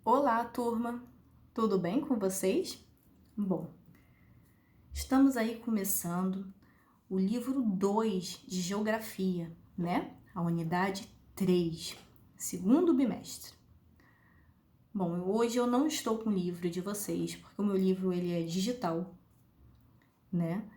Olá, turma! Tudo bem com vocês? Bom, estamos aí começando o livro 2 de Geografia, né? A unidade 3, segundo bimestre. Bom, hoje eu não estou com o livro de vocês, porque o meu livro ele é digital, né?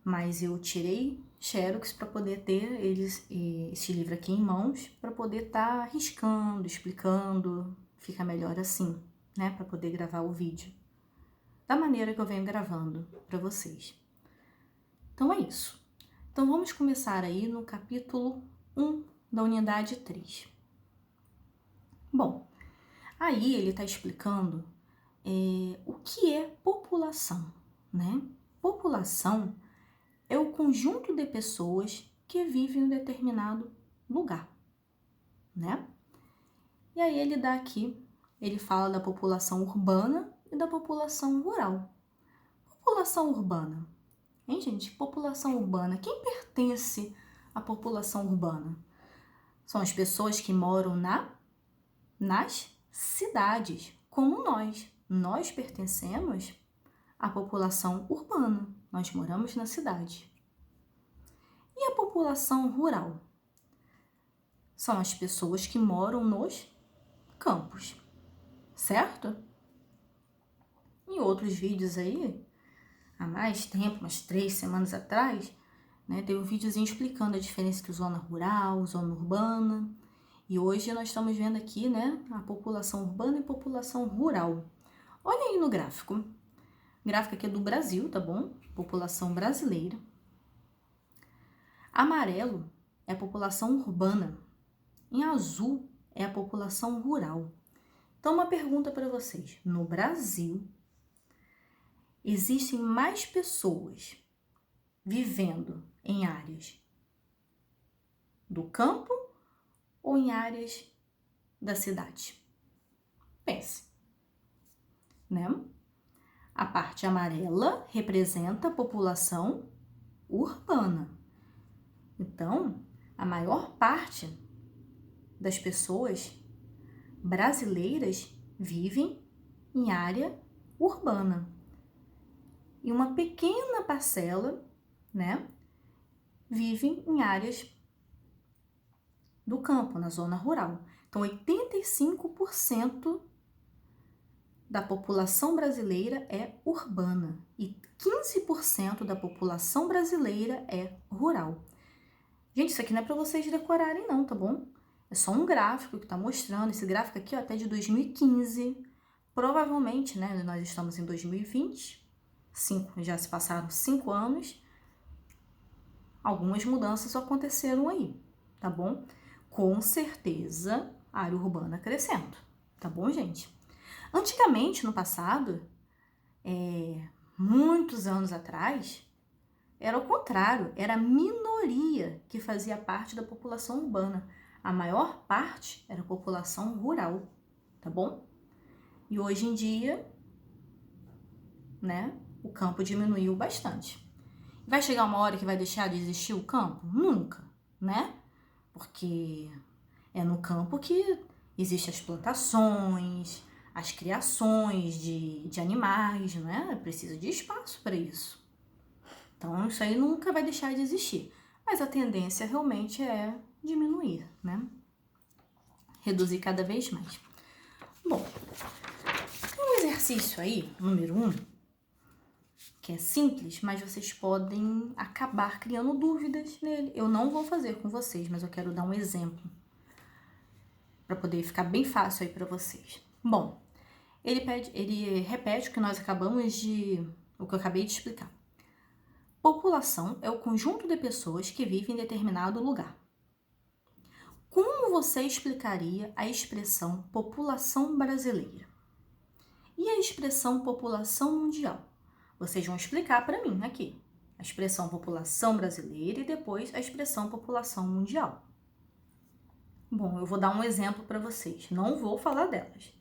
Mas eu tirei xerox para poder ter esse livro aqui em mãos, para poder estar riscando, explicando, fica melhor assim, né? Para poder gravar o vídeo da maneira que eu venho gravando para vocês. Então é isso. Então vamos começar aí no capítulo 1 da unidade 3. Bom, aí ele está explicando o que é população, né? População é o conjunto de pessoas que vivem em um determinado lugar, né? E aí ele fala da população urbana e da população rural. População urbana. Hein, gente? População urbana. Quem pertence à população urbana? São as pessoas que moram nas cidades, como nós. Nós pertencemos à população urbana. Nós moramos na cidade. E a população rural? São as pessoas que moram nos campos, certo? Em outros vídeos aí, há mais tempo, umas 3 semanas atrás, né, tem um videozinho explicando a diferença entre zona rural, zona urbana. E hoje nós estamos vendo aqui, né, a população urbana e população rural. Olha aí no gráfico. O gráfico aqui é do Brasil, tá bom? População brasileira. Amarelo é a população urbana. Em azul é a população rural. Então, uma pergunta para vocês. No Brasil, existem mais pessoas vivendo em áreas do campo ou em áreas da cidade? Pense, né? A parte amarela representa a população urbana. Então, a maior parte das pessoas brasileiras vivem em área urbana. E uma pequena parcela, né, vivem em áreas do campo, na zona rural. Então, 85% da população brasileira é urbana e 15% da população brasileira é rural. Gente, isso aqui não é para vocês decorarem não, tá bom? É só um gráfico que está mostrando. Esse gráfico aqui, ó, até de 2015. Provavelmente, né, nós estamos em 2020. Já se passaram 5 anos. Algumas mudanças aconteceram aí, tá bom? Com certeza, a área urbana crescendo, tá bom, gente? Antigamente, no passado, muitos anos atrás, era o contrário, era a minoria que fazia parte da população urbana. A maior parte era a população rural, tá bom? E hoje em dia, né, o campo diminuiu bastante. Vai chegar uma hora que vai deixar de existir o campo? Nunca, né? Porque é no campo que existem as plantações, as criações de animais, né? Precisa de espaço para isso. Então, isso aí nunca vai deixar de existir. Mas a tendência realmente é diminuir, né? Reduzir cada vez mais. Bom, tem um exercício aí, número 1, que é simples, mas vocês podem acabar criando dúvidas nele. Eu não vou fazer com vocês, mas eu quero dar um exemplo para poder ficar bem fácil aí para vocês. Bom, ele repete o que o que eu acabei de explicar. População é o conjunto de pessoas que vivem em determinado lugar. Como você explicaria a expressão população brasileira? E a expressão população mundial? Vocês vão explicar para mim aqui. A expressão população brasileira e depois a expressão população mundial. Bom, eu vou dar um exemplo para vocês. Não vou falar delas.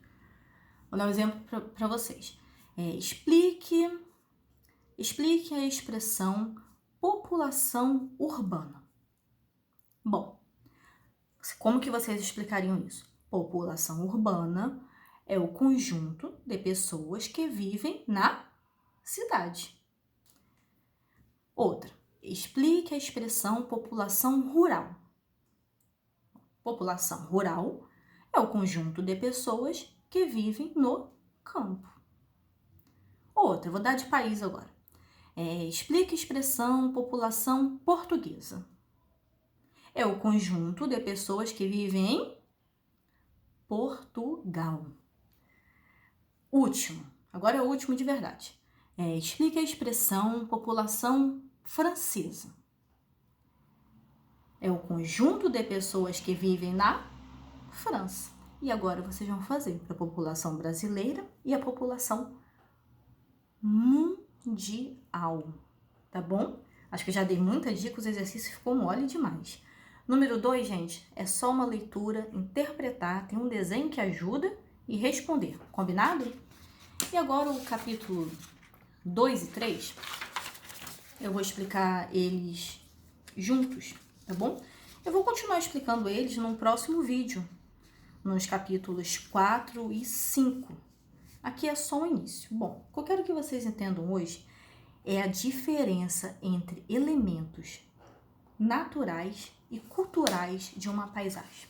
Vou dar um exemplo para vocês. Explique a expressão população urbana. Bom, como que vocês explicariam isso? População urbana é o conjunto de pessoas que vivem na cidade. Outra, explique a expressão população rural. População rural é o conjunto de pessoas que vivem no campo. Outra, vou dar de país agora. Explique a expressão população portuguesa. É o conjunto de pessoas que vivem em Portugal. Último, agora é o último de verdade. Explique a expressão população francesa. É o conjunto de pessoas que vivem na França. E agora vocês vão fazer para a população brasileira e a população mundial, tá bom? Acho que eu já dei muita dica, os exercícios ficou mole demais. Número 2, gente, é só uma leitura, interpretar, tem um desenho que ajuda e responder, combinado? E agora o capítulo 2 e 3, eu vou explicar eles juntos, tá bom? Eu vou continuar explicando eles no próximo vídeo, nos capítulos 4 e 5. Aqui é só o início. Bom, o que eu quero que vocês entendam hoje é a diferença entre elementos naturais e culturais de uma paisagem.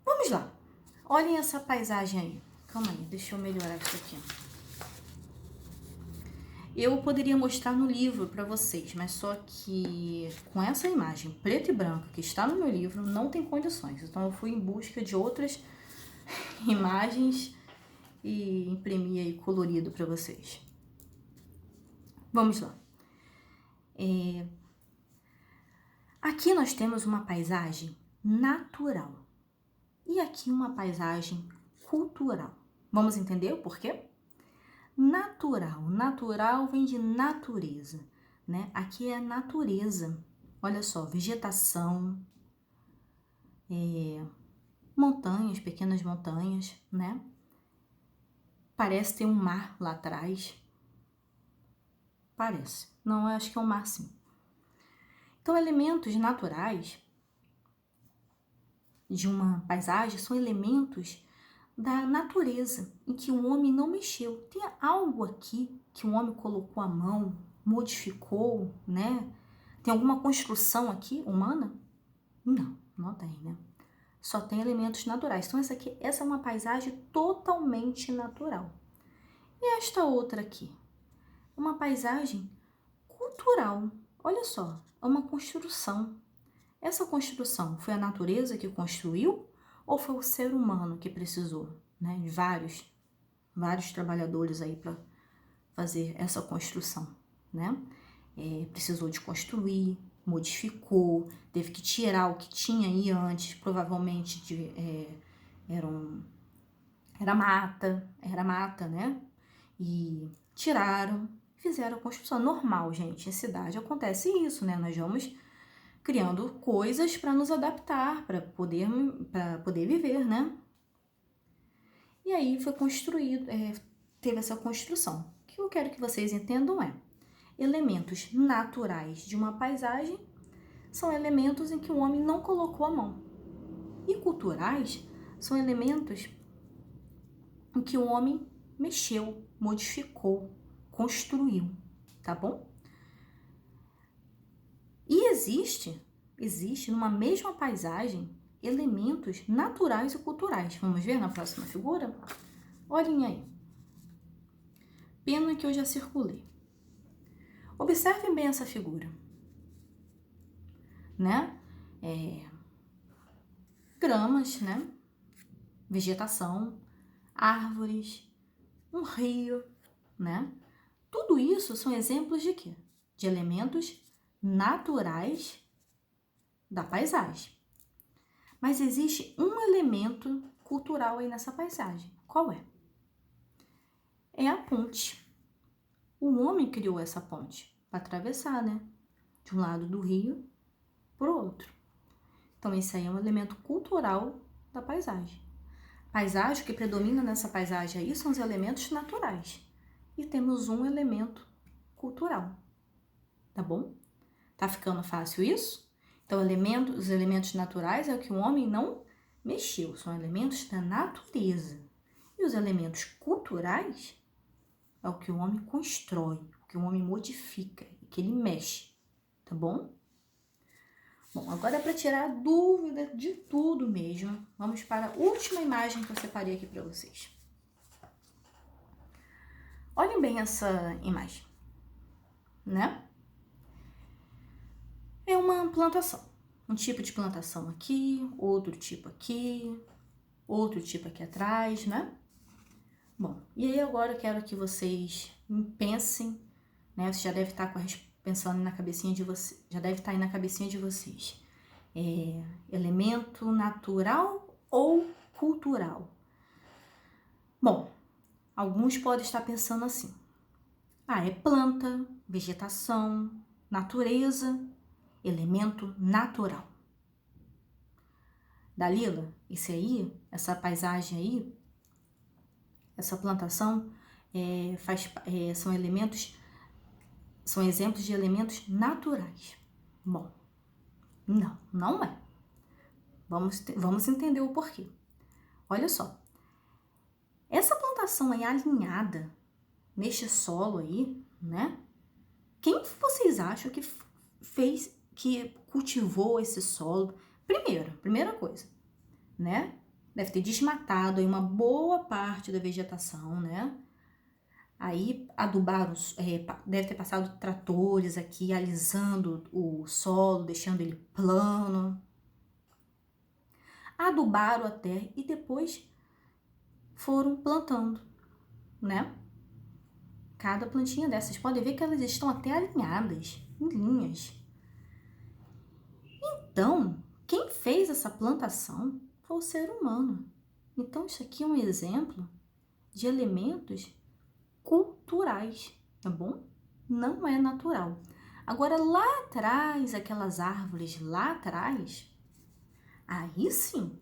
Vamos lá. Olhem essa paisagem aí. Calma aí, deixa eu melhorar isso aqui. Eu poderia mostrar no livro para vocês, mas só que com essa imagem preto e branco que está no meu livro, não tem condições. Então eu fui em busca de outras imagens e imprimi aí colorido para vocês. Vamos lá. Aqui nós temos uma paisagem natural e aqui uma paisagem cultural. Vamos entender o porquê? Natural vem de natureza, né? Aqui é a natureza. Olha só, vegetação, montanhas, pequenas montanhas, né? Parece ter um mar lá atrás. Parece. Não, eu acho que é um mar sim. Então, elementos naturais de uma paisagem são elementos da natureza, em que o homem não mexeu. Tem algo aqui que o homem colocou a mão, modificou, né? Tem alguma construção aqui humana? Não, não tem, né? Só tem elementos naturais. Então, essa é uma paisagem totalmente natural. E esta outra aqui? Uma paisagem cultural. Olha só, é uma construção. Essa construção foi a natureza que construiu ou foi o ser humano que precisou, né, de vários trabalhadores aí para fazer essa construção, né? Precisou de construir, modificou, teve que tirar o que tinha aí antes, provavelmente era mata, né? E tiraram, fizeram a construção. Normal, gente, em cidade acontece isso, né? Nós vamos criando coisas para nos adaptar, para poder viver, né? E aí foi construído, teve essa construção. O que eu quero que vocês entendam elementos naturais de uma paisagem são elementos em que o homem não colocou a mão. E culturais são elementos em que o homem mexeu, modificou, construiu, tá bom? E existe numa mesma paisagem elementos naturais e culturais. Vamos ver na próxima figura? Olhem aí. Pena que eu já circulei. Observem bem essa figura, né? Gramas, né? Vegetação, árvores, um rio, né? Tudo isso são exemplos de quê? De elementos naturais da paisagem. Mas existe um elemento cultural aí nessa paisagem. Qual é? É a ponte. O homem criou essa ponte para atravessar, né? De um lado do rio para o outro. Então, esse aí é um elemento cultural da paisagem. Paisagem, o que predomina nessa paisagem aí são os elementos naturais. E temos um elemento cultural. Tá bom? Tá ficando fácil isso? Então, os elementos naturais é o que o homem não mexeu, são elementos da natureza. E os elementos culturais é o que o homem constrói, o que o homem modifica, o que ele mexe, tá bom? Bom, agora para tirar a dúvida de tudo mesmo, vamos para a última imagem que eu separei aqui para vocês. Olhem bem essa imagem, né? É uma plantação. Um tipo de plantação aqui, outro tipo aqui, outro tipo aqui atrás, né? Bom, e aí agora eu quero que vocês pensem, né? Você já deve estar pensando na cabecinha de vocês, já deve estar aí na cabecinha de vocês. Elemento natural ou cultural? Bom, alguns podem estar pensando assim. É planta, vegetação, natureza, elemento natural. Dalila, essa paisagem aí, essa plantação são exemplos de elementos naturais. Bom, não é. Vamos entender o porquê. Olha só, essa plantação aí alinhada neste solo aí, né? Quem vocês acham que cultivou esse solo? Primeira coisa, né? Deve ter desmatado aí uma boa parte da vegetação, né? Aí adubaram, deve ter passado tratores aqui, alisando o solo, deixando ele plano. Adubaram a terra e depois foram plantando, né? Cada plantinha dessas, podem ver que elas estão até alinhadas, em linhas. Então, quem fez essa plantação foi o ser humano. Então, isso aqui é um exemplo de elementos culturais, tá bom? Não é natural. Agora, lá atrás, aquelas árvores lá atrás, aí sim,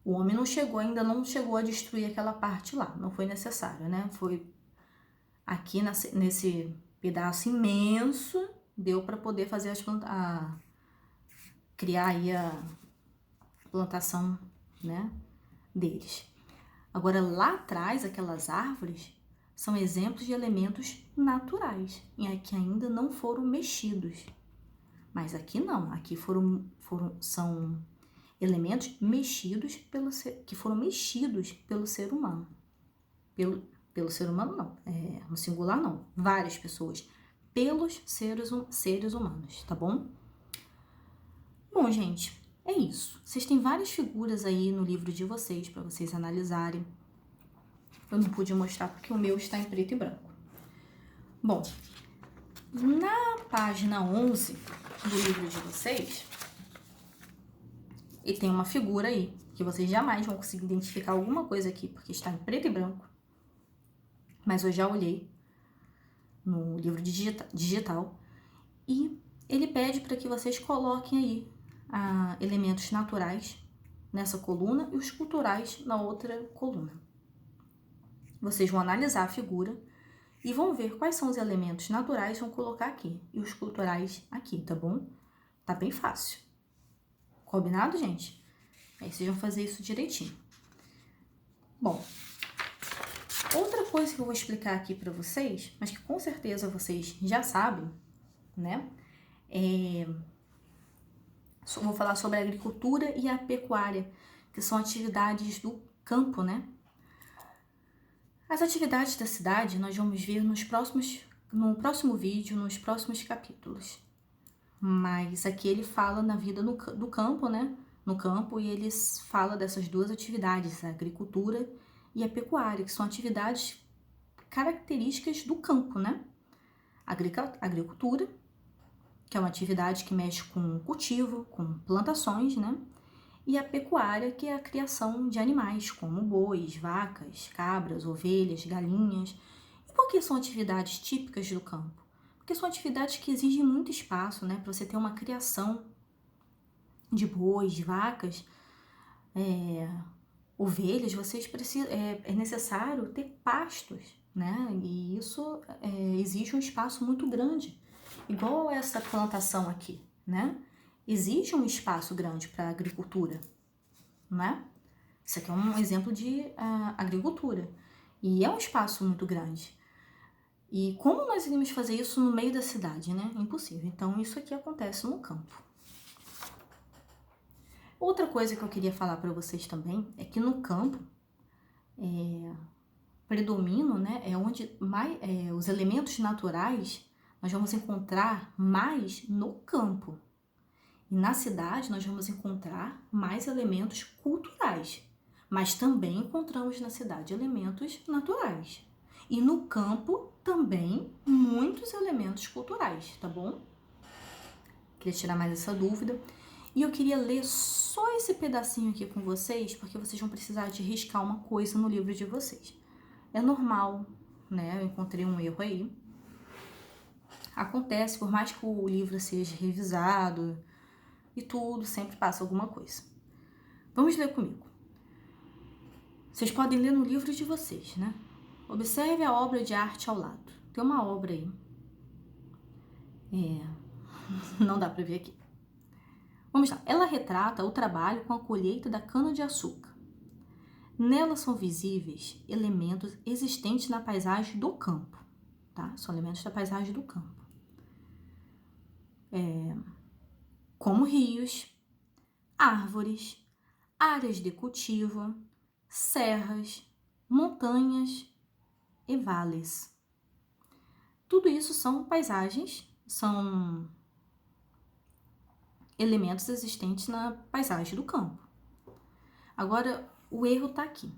o homem ainda não chegou a destruir aquela parte lá, não foi necessário, né? Foi aqui nesse pedaço imenso, deu para poder fazer criar aí a plantação, né, deles. Agora, lá atrás, aquelas árvores são exemplos de elementos naturais, e que ainda não foram mexidos. Mas aqui não, aqui são elementos mexidos que foram mexidos pelo ser humano. Pelo ser humano não, no singular não, várias pessoas, pelos seres humanos, tá bom? Bom, gente, é isso. Vocês têm várias figuras aí no livro de vocês para vocês analisarem. Eu não pude mostrar porque o meu está em preto e branco. Bom, na página 11 do livro de vocês, e tem uma figura aí, que vocês jamais vão conseguir identificar alguma coisa aqui, porque está em preto e branco. Mas eu já olhei no livro digital e ele pede para que vocês coloquem aí elementos naturais nessa coluna e os culturais na outra coluna. Vocês vão analisar a figura e vão ver quais são os elementos naturais, vão colocar aqui, e os culturais aqui, tá bom? Tá bem fácil. Combinado, gente? Aí vocês vão fazer isso direitinho. Bom, outra coisa que eu vou explicar aqui para vocês, mas que com certeza vocês já sabem, né? Vou falar sobre a agricultura e a pecuária, que são atividades do campo, né? As atividades da cidade nós vamos ver no próximo vídeo, nos próximos capítulos. Mas aqui ele fala na vida do campo, né? No campo, e ele fala dessas duas atividades, a agricultura e a pecuária, que são atividades características do campo, né? Agricultura, que é uma atividade que mexe com cultivo, com plantações, né? E a pecuária, que é a criação de animais, como bois, vacas, cabras, ovelhas, galinhas. E por que são atividades típicas do campo? Porque são atividades que exigem muito espaço, né? Para você ter uma criação de bois, de vacas, ovelhas, é necessário ter pastos, né? E isso exige um espaço muito grande. Igual essa plantação aqui, né? Existe um espaço grande para a agricultura. não é? Isso aqui é um exemplo de agricultura. E é um espaço muito grande. E como nós iríamos fazer isso no meio da cidade, né? Impossível. Então, isso aqui acontece no campo. Outra coisa que eu queria falar para vocês também é que no campo predominam, né? É onde mais os elementos naturais nós vamos encontrar mais no campo. E na cidade nós vamos encontrar mais elementos culturais, mas também encontramos na cidade elementos naturais. E no campo também muitos elementos culturais, tá bom? Queria tirar mais essa dúvida. E eu queria ler só esse pedacinho aqui com vocês, porque vocês vão precisar de riscar uma coisa no livro de vocês. É normal, né? Eu encontrei um erro aí. Acontece, por mais que o livro seja revisado e tudo, sempre passa alguma coisa. Vamos ler comigo. Vocês podem ler no livro de vocês, né? Observe a obra de arte ao lado. Tem uma obra aí. Não dá pra ver aqui. Vamos lá. Ela retrata o trabalho com a colheita da cana-de-açúcar. Nela são visíveis elementos existentes na paisagem do campo, tá? São elementos da paisagem do campo. Como rios, árvores, áreas de cultivo, serras, montanhas e vales. Tudo isso são paisagens, são elementos existentes na paisagem do campo. Agora, o erro está aqui.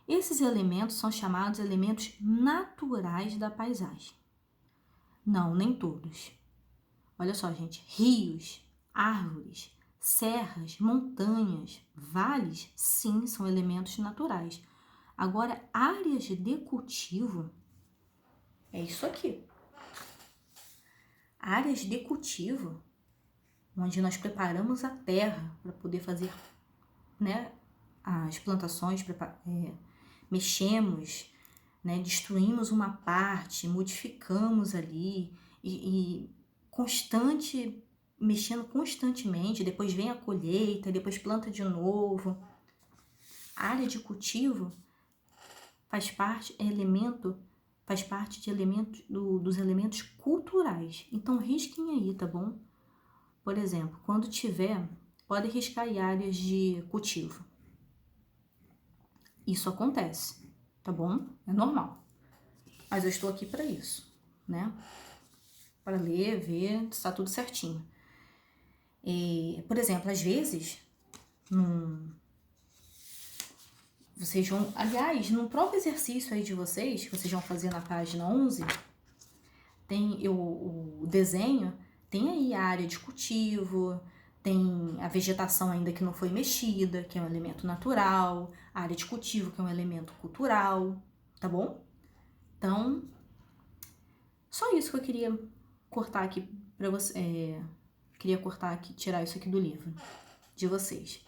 Esses elementos são chamados elementos naturais da paisagem. Não, nem todos. Olha só, gente. Rios, árvores, serras, montanhas, vales, sim, são elementos naturais. Agora, áreas de cultivo é isso aqui. Áreas de cultivo, onde nós preparamos a terra para poder fazer, né, as plantações, mexemos, né, destruímos uma parte, modificamos ali e mexendo constantemente, depois vem a colheita, depois planta de novo. A área de cultivo faz parte de elementos dos elementos culturais. Então risquem aí, tá bom? Por exemplo, quando tiver, pode riscar aí áreas de cultivo. Isso acontece, tá bom? É normal. Mas eu estou aqui para isso, né? Para ler, ver, está tudo certinho. Por exemplo, às vezes, vocês vão... Aliás, no próprio exercício aí de vocês, que vocês vão fazer na página 11, tem o desenho, tem aí a área de cultivo, tem a vegetação ainda que não foi mexida, que é um elemento natural, a área de cultivo, que é um elemento cultural, tá bom? Então, só isso que eu queria cortar aqui para você. Queria cortar aqui, tirar isso aqui do livro de vocês.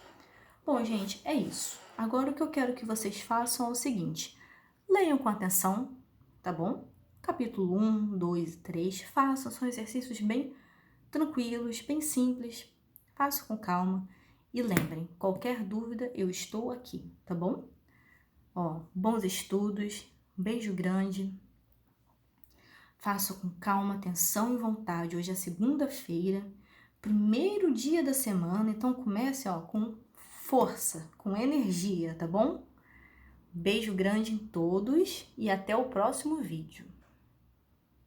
Bom, gente, é isso. Agora o que eu quero que vocês façam é o seguinte: leiam com atenção, tá bom? Capítulo 1, 2 e 3. Façam, são exercícios bem tranquilos, bem simples. Façam com calma. E lembrem, qualquer dúvida, eu estou aqui, tá bom? Bons estudos, um beijo grande. Façam com calma, atenção e vontade. Hoje é segunda-feira, primeiro dia da semana, então comece com força, com energia, tá bom? Beijo grande em todos e até o próximo vídeo.